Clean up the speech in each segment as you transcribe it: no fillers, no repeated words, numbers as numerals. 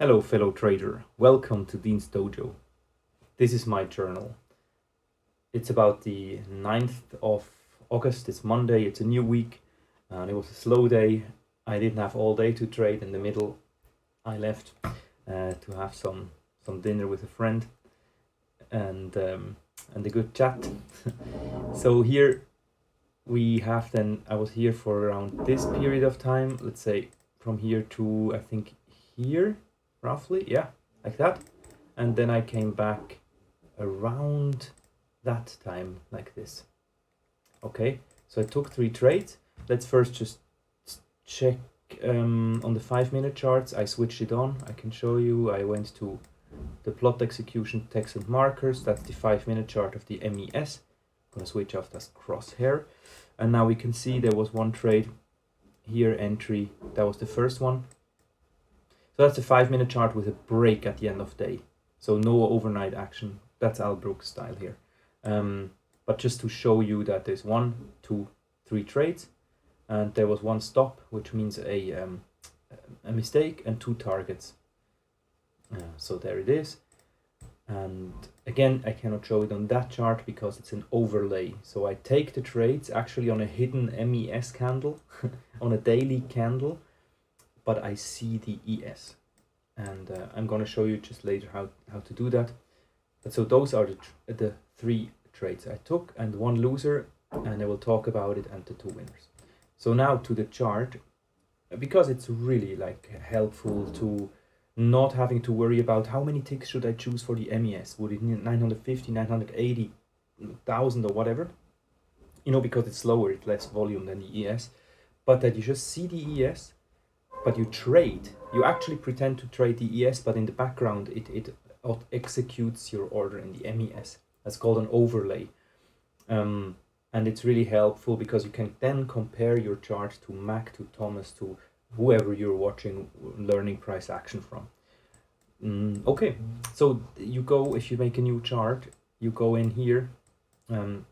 Hello fellow trader, welcome to Dean's Dojo. This is my journal. It's about the 9th of August, it's Monday, it's a new week, and it was a slow day. I didn't have all day to trade. In the middle I left to have some dinner with a friend and a good chat. So here we have I was here for around this period of time, let's say from here to I think here, roughly, yeah, like that. And then I came back around that time like this. Okay, so I took 3 trades. Let's first just check on the 5-minute charts. I switched it on. I can show you. I went to the plot execution text and markers. That's the 5-minute chart of the MES. I'm gonna switch off this crosshair. And now we can see there was one trade here, entry. That was the first one. So that's a 5-minute chart with a break at the end of day. So no overnight action. That's Al Brooks style here. But just to show you that there's 1, 2, 3 trades, and there was 1 stop, which means a mistake, and 2 targets. So there it is. And again, I cannot show it on that chart because it's an overlay. So I take the trades actually on a hidden MES candle, on a daily candle, but I see the ES. And I'm going to show you just later how to do that. But so those are the 3 trades I took, and 1 loser, and I will talk about it, and the 2 winners. So now to the chart, because it's really like helpful to not having to worry about how many ticks should I choose for the MES. Would it need 950, 980, 1000 or whatever? You know, because it's slower, it's less volume than the ES. But that you just see the ES, but you trade. You actually pretend to trade the ES, but in the background it executes your order in the MES. That's called an overlay. And it's really helpful because you can then compare your chart to Mac, to Thomas, to whoever you're watching learning price action from. Okay, so you go, if you make a new chart, you go in here and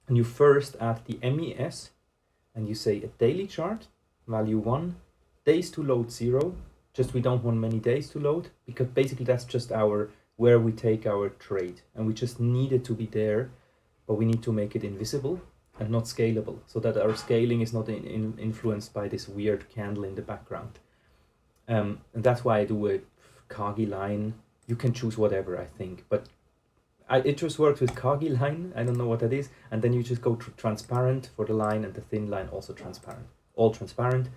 you first add the MES and you say a daily chart, value 1, days to load 0. Just we don't want many days to load, because basically that's just where we take our trade, and we just need it to be there, but we need to make it invisible and not scalable, so that our scaling is not influenced by this weird candle in the background. And that's why I do a Kagi line. You can choose whatever, I think, but it just works with Kagi line. I don't know what that is. And then you just go to transparent for the line, and the thin line also transparent. All transparent.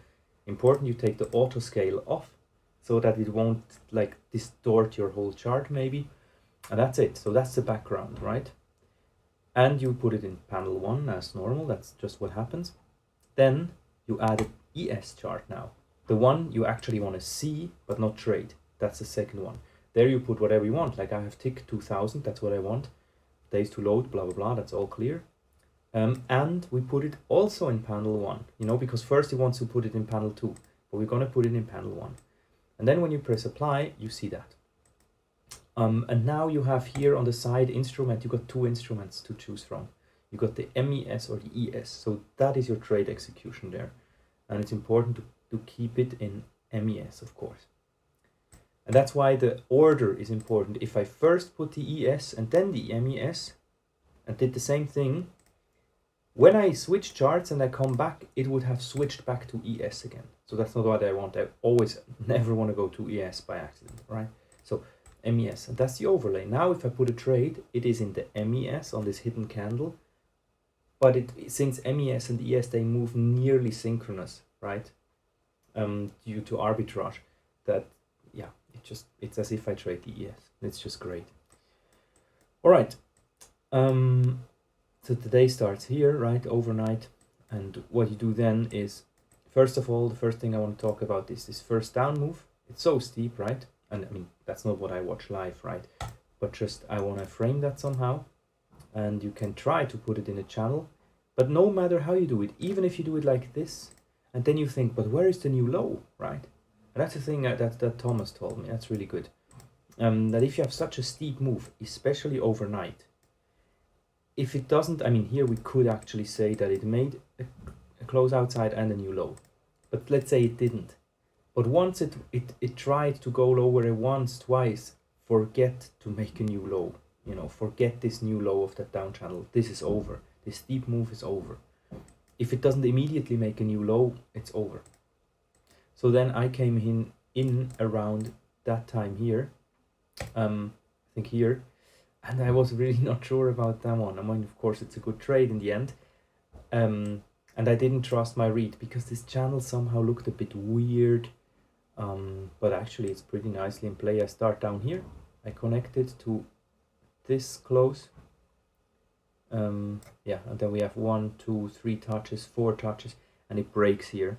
Important, you take the auto scale off so that it won't like distort your whole chart maybe. And that's it. So that's the background, right? And you put it in panel 1 as normal. That's just what happens. Then you add an ES chart now. The one you actually want to see but not trade. That's the second one. There you put whatever you want. Like I have tick 2000. That's what I want. Days to load, blah, blah, blah. That's all clear. And we put it also in panel 1. You know, because first he wants to put it in panel 2. But we're going to put it in panel 1. And then when you press apply, you see that. And now you have here on the side instrument, you got 2 instruments to choose from. You got the MES or the ES. So that is your trade execution there. And it's important to keep it in MES, of course. And that's why the order is important. If I first put the ES and then the MES and did the same thing, when I switch charts and I come back, it would have switched back to ES again. So that's not what I want. I always never want to go to ES by accident, right? So MES, and that's the overlay. Now if I put a trade, it is in the MES on this hidden candle, but since MES and ES, they move nearly synchronous, right? Due to arbitrage, that, yeah, it's as if I trade the ES. It's just great. All right. So the day starts here, right, overnight, and what you do then is, first of all, the first thing I want to talk about is this first down move. It's so steep, right? And I mean, that's not what I watch live, right? But just, I want to frame that somehow. And you can try to put it in a channel. But no matter how you do it, even if you do it like this, and then you think, but where is the new low, right? And that's the thing that Thomas told me. That's really good. That if you have such a steep move, especially overnight, if it doesn't, I mean, here we could actually say that it made a close outside and a new low. But let's say it didn't. But once it tried to go lower once, twice, forget to make a new low. Forget this new low of that down channel. This is over. This steep move is over. If it doesn't immediately make a new low, it's over. So then I came in around that time here, I think here, and I was really not sure about that one. I mean, of course, it's a good trade in the end, and I didn't trust my read because this channel somehow looked a bit weird, but actually it's pretty nicely in play. I start down here, I connect it to this close, yeah, and then we have 1, 2, 3 touches, 4 touches, and it breaks here.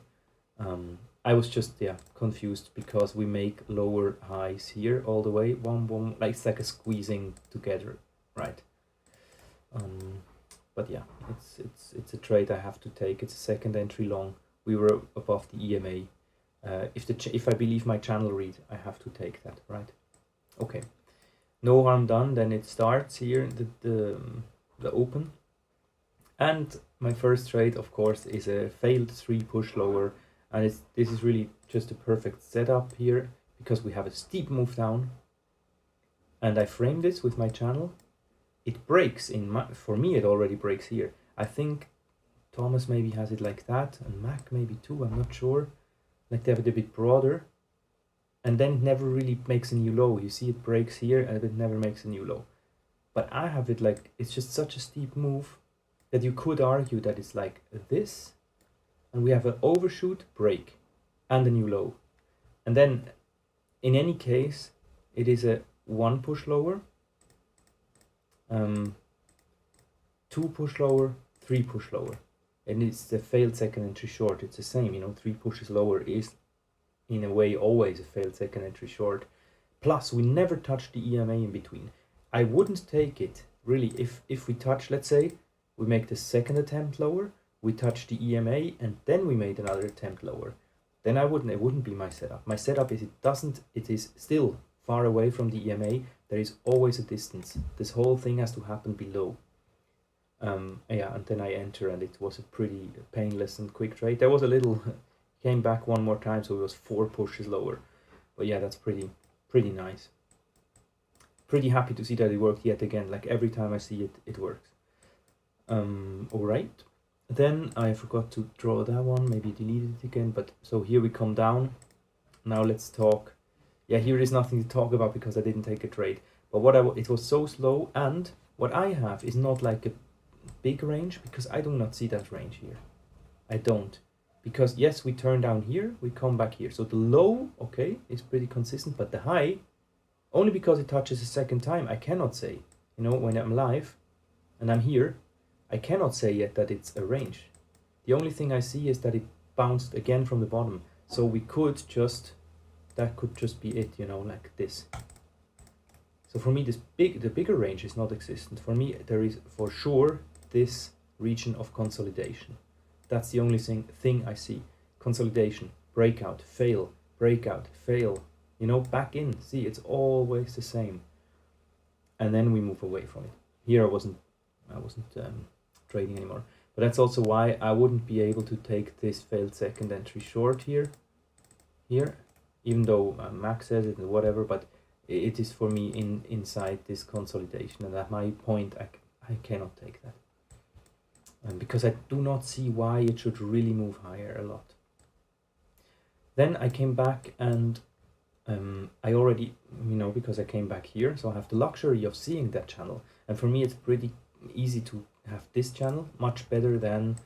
I was just confused because we make lower highs here all the way, one, like it's like a squeezing together, right? But yeah, it's a trade I have to take. It's a second entry long. We were above the EMA. If I believe my channel read, I have to take that, right? Okay, no harm done. Then it starts here the open, and my first trade, of course, is a failed 3 push lower. And this is really just a perfect setup here because we have a steep move down, and I frame this with my channel. It breaks for me it already breaks here. I think Thomas maybe has it like that, and Mac maybe too, I'm not sure. Like they have it a bit broader, and then it never really makes a new low. You see it breaks here and it never makes a new low. But I have it like, it's just such a steep move that you could argue that it's like this, and we have an overshoot, break, and a new low. And then, in any case, it is a 1 push lower, 2 push lower, 3 push lower. And it's the failed second entry short. It's the same, 3 pushes lower is, in a way, always a failed second entry short. Plus, we never touch the EMA in between. I wouldn't take it, really, if we touch, let's say, we make the second attempt lower, we touch the EMA, and then we made another attempt lower, then it wouldn't be my setup. My setup is it is still far away from the EMA. There is always a distance. This whole thing has to happen below. Yeah, and then I enter, and it was a pretty painless and quick trade. There was a little, came back one more time, so it was 4 pushes lower. But yeah, that's pretty nice. Pretty happy to see that it worked yet again. Like every time I see it, it works. All right. Then I forgot to draw that one, maybe delete it again, but so here we come down. Now let's talk. Yeah, here is nothing to talk about because I didn't take a trade. But it was so slow, and what I have is not like a big range because I do not see that range here. I don't. Because yes, we turn down here, we come back here. So the low, okay, is pretty consistent, but the high, only because it touches a second time, I cannot say. When I'm live and I'm here, I cannot say yet that it's a range. The only thing I see is that it bounced again from the bottom. So that could just be it, like this. So for me, the bigger range is not existent. For me, there is for sure this region of consolidation. That's the only thing I see. Consolidation, breakout, fail, breakout, fail. Back in. See, it's always the same. And then we move away from it. Here I wasn't trading anymore. But that's also why I wouldn't be able to take this failed second entry short here, even though Max says it and whatever, but it is for me inside this consolidation, and at my point I cannot take that. Because I do not see why it should really move higher a lot. Then I came back and I already, because I came back here, so I have the luxury of seeing that channel. And for me, it's pretty easy to have this channel, much better than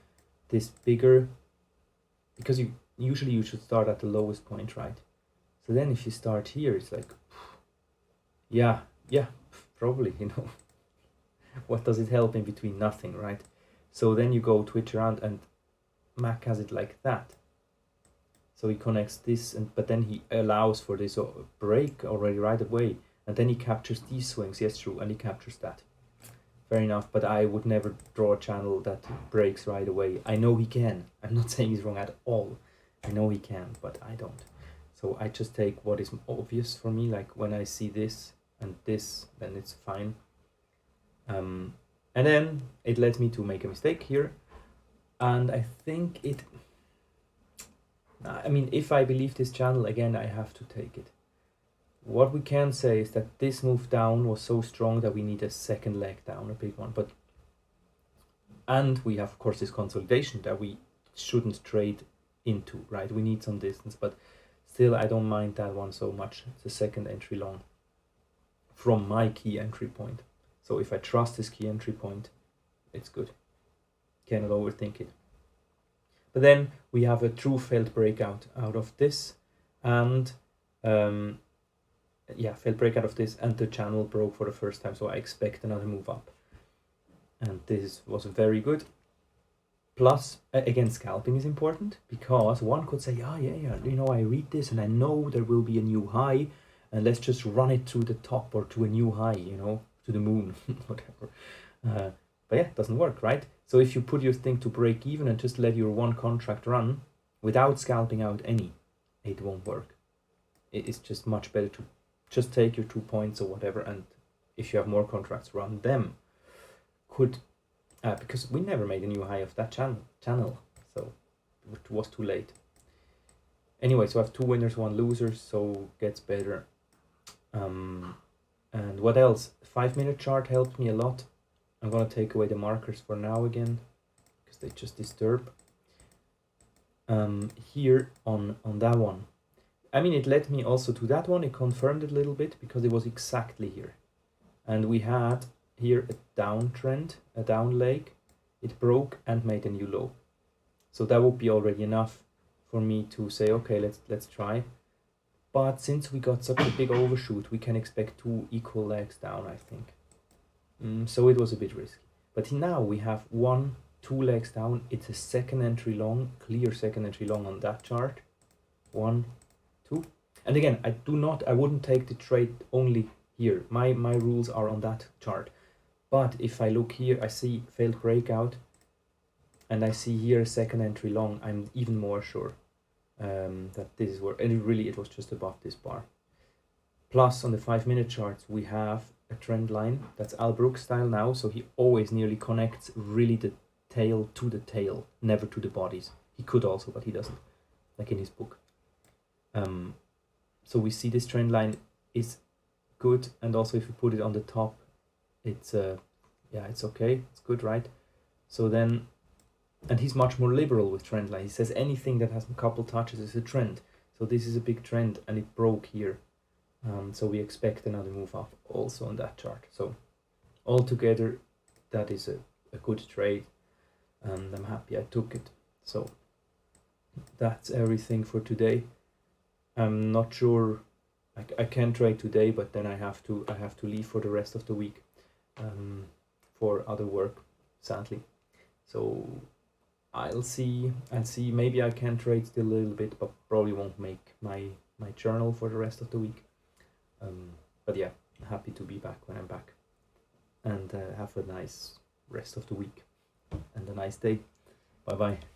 this bigger, because usually you should start at the lowest point, right? So then if you start here, it's like, yeah, probably, what does it help in between? Nothing, right? So then you go twitch around, and Mac has it like that. So he connects this, but then he allows for this break already right away, and then he captures these swings. Yes, true, and he captures that. Fair enough, but I would never draw a channel that breaks right away. I know he can. I'm not saying he's wrong at all. I know he can, but I don't. So I just take what is obvious for me, like when I see this and this, then it's fine. And then it led me to make a mistake here, and I think I mean, if I believe this channel, again, I have to take it. What we can say is that this move down was so strong that we need a second leg down, a big one. And we have, of course, this consolidation that we shouldn't trade into, right? We need some distance, but still, I don't mind that one so much. It's a second entry long from my key entry point. So if I trust this key entry point, it's good. Cannot overthink it. But then we have a true failed breakout out of this, and failed breakout of this, and the channel broke for the first time. So I expect another move up, and this was very good. Plus, again, scalping is important, because one could say, yeah, I read this and I know there will be a new high, and let's just run it to the top or to a new high, to the moon, whatever. But yeah, it doesn't work, right? So if you put your thing to break even and just let your one contract run without scalping out any, it won't work. It's just much better to just take your 2 points or whatever, and if you have more contracts, run them. Because we never made a new high of that channel, so it was too late. Anyway, so I have 2 winners, 1 loser, so gets better. And what else? 5-minute chart helped me a lot. I'm gonna take away the markers for now again, because they just disturb. Here on that one, I mean, it led me also to that one. It confirmed it a little bit because it was exactly here, and we had here a downtrend, a down leg. It broke and made a new low, so that would be already enough for me to say, okay, let's try. But since we got such a big overshoot, we can expect 2 equal legs down, I think. So it was a bit risky. But now we have 1, 2 legs down. It's a second entry long, clear second entry long on that chart. 1, 2. And again, I wouldn't take the trade only here. My rules are on that chart. But if I look here, I see failed breakout, and I see here a second entry long, I'm even more sure that this is where, and it was just above this bar. Plus, on the 5-minute charts, we have a trend line that's Al Brooks style now, so he always nearly connects really the tail to the tail, never to the bodies. He could also, but he doesn't, like in his book. So we see this trend line is good, and also if you put it on the top, it's it's okay, it's good, right? So then, and he's much more liberal with trend line. He says anything that has a couple touches is a trend. So this is a big trend, and it broke here. So we expect another move up also on that chart. So altogether, that is a good trade, and I'm happy I took it. So that's everything for today. I'm not sure, I can trade today, but then I have to leave for the rest of the week for other work, sadly. So I'll see, maybe I can trade still a little bit, but probably won't make my journal for the rest of the week. But yeah, happy to be back when I'm back, and have a nice rest of the week and a nice day. Bye bye.